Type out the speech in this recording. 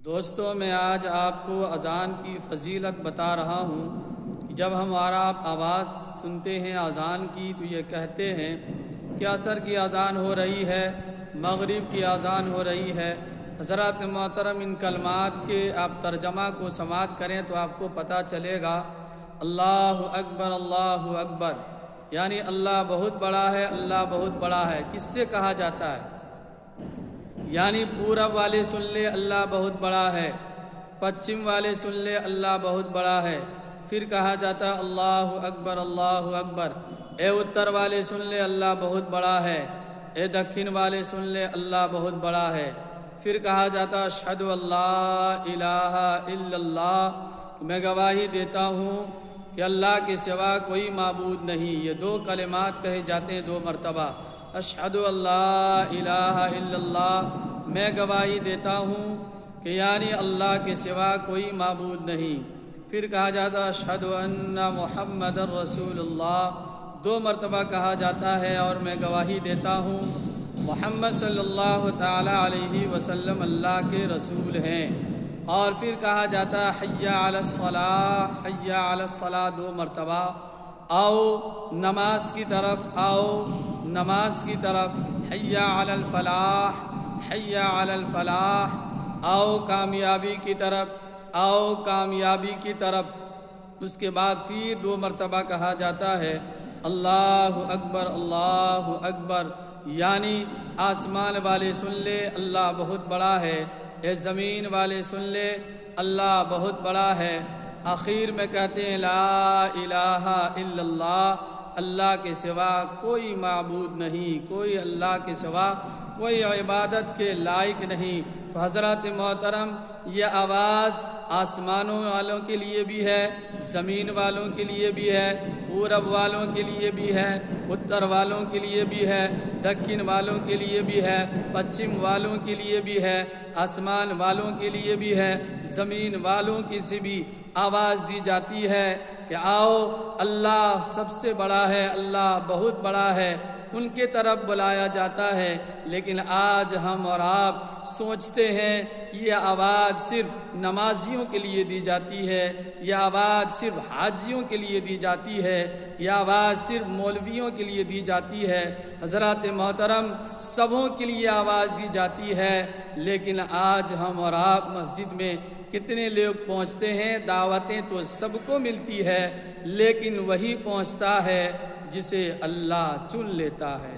دوستو، میں آج آپ کو اذان کی فضیلت بتا رہا ہوں کہ جب ہمارا آپ آواز سنتے ہیں اذان کی تو یہ کہتے ہیں کہ عصر کی اذان ہو رہی ہے، مغرب کی اذان ہو رہی ہے۔ حضرات محترم، ان کلمات کے آپ ترجمہ کو سماعت کریں تو آپ کو پتہ چلے گا اللہ اکبر اللہ اکبر، یعنی اللہ بہت بڑا ہے، اللہ بہت بڑا ہے۔ کس سے کہا جاتا ہے؟ یعنی پورب والے سن لے اللہ بہت بڑا ہے، پچھم والے سن لے اللہ بہت بڑا ہے۔ پھر کہا جاتا ہے اللہ اکبر اللہ اکبر۔ اے اتر والے سن لے اللہ بہت بڑا ہے، اے دکھن والے سن لے اللہ بہت بڑا ہے۔ پھر کہا جاتا ہے اشہد اللہ الہ الا اللہ، میں گواہی دیتا ہوں کہ اللہ کے سوا کوئی معبود نہیں۔ یہ دو کلمات کہے جاتے ہیں دو مرتبہ، اشہد اللہ الہ الا اللہ، میں گواہی دیتا ہوں کہ یعنی اللہ کے سوا کوئی معبود نہیں۔ پھر کہا جاتا اشہد ان محمد رسول اللہ، دو مرتبہ کہا جاتا ہے اور میں گواہی دیتا ہوں محمد صلی اللہ تعالی علیہ وسلم اللہ کے رسول ہیں۔ اور پھر کہا جاتا ہے حی علی الصلاۃ، حی علی الصلاۃ، دو مرتبہ، آؤ نماز کی طرف، آؤ نماز کی طرف، حی علی الفلاح، حی علی الفلاح، آؤ کامیابی کی طرف، آؤ کامیابی کی طرف۔ اس کے بعد پھر دو مرتبہ کہا جاتا ہے اللہ اکبر اللہ اکبر، یعنی آسمان والے سن لے اللہ بہت بڑا ہے، اے زمین والے سن لے اللہ بہت بڑا ہے۔ آخر میں کہتے ہیں لا الہ الا اللہ، اللہ کے سوا کوئی معبود نہیں، کوئی اللہ کے سوا کوئی عبادت کے لائق نہیں۔ تو حضرات محترم، یہ آواز آسمانوں والوں کے لیے بھی ہے، زمین والوں کے لیے بھی ہے، پورب والوں کے لیے بھی ہے، اتر والوں کے لیے بھی ہے، دکھن والوں کے لیے بھی ہے، پچھم والوں کے لیے بھی ہے، آسمان والوں کے لیے بھی ہے، زمین والوں کی سے بھی آواز دی جاتی ہے کہ آؤ اللہ سب سے بڑا ہے، اللہ بہت بڑا ہے، ان کے طرف بلایا جاتا ہے۔ لیکن آج ہم اور آپ سوچتے ہیں کہ یہ آواز صرف نمازیوں کے لیے دی جاتی ہے، یہ آواز صرف حاجیوں کے لیے دی جاتی ہے، یہ آواز صرف مولویوں کے لیے دی جاتی ہے۔ حضرات محترم، سبوں کے لیے آواز دی جاتی ہے، لیکن آج ہم اور آپ مسجد میں کتنے لوگ پہنچتے ہیں؟ دعوتیں تو سب کو ملتی ہے، لیکن وہی پہنچتا ہے جسے اللہ چن لیتا ہے۔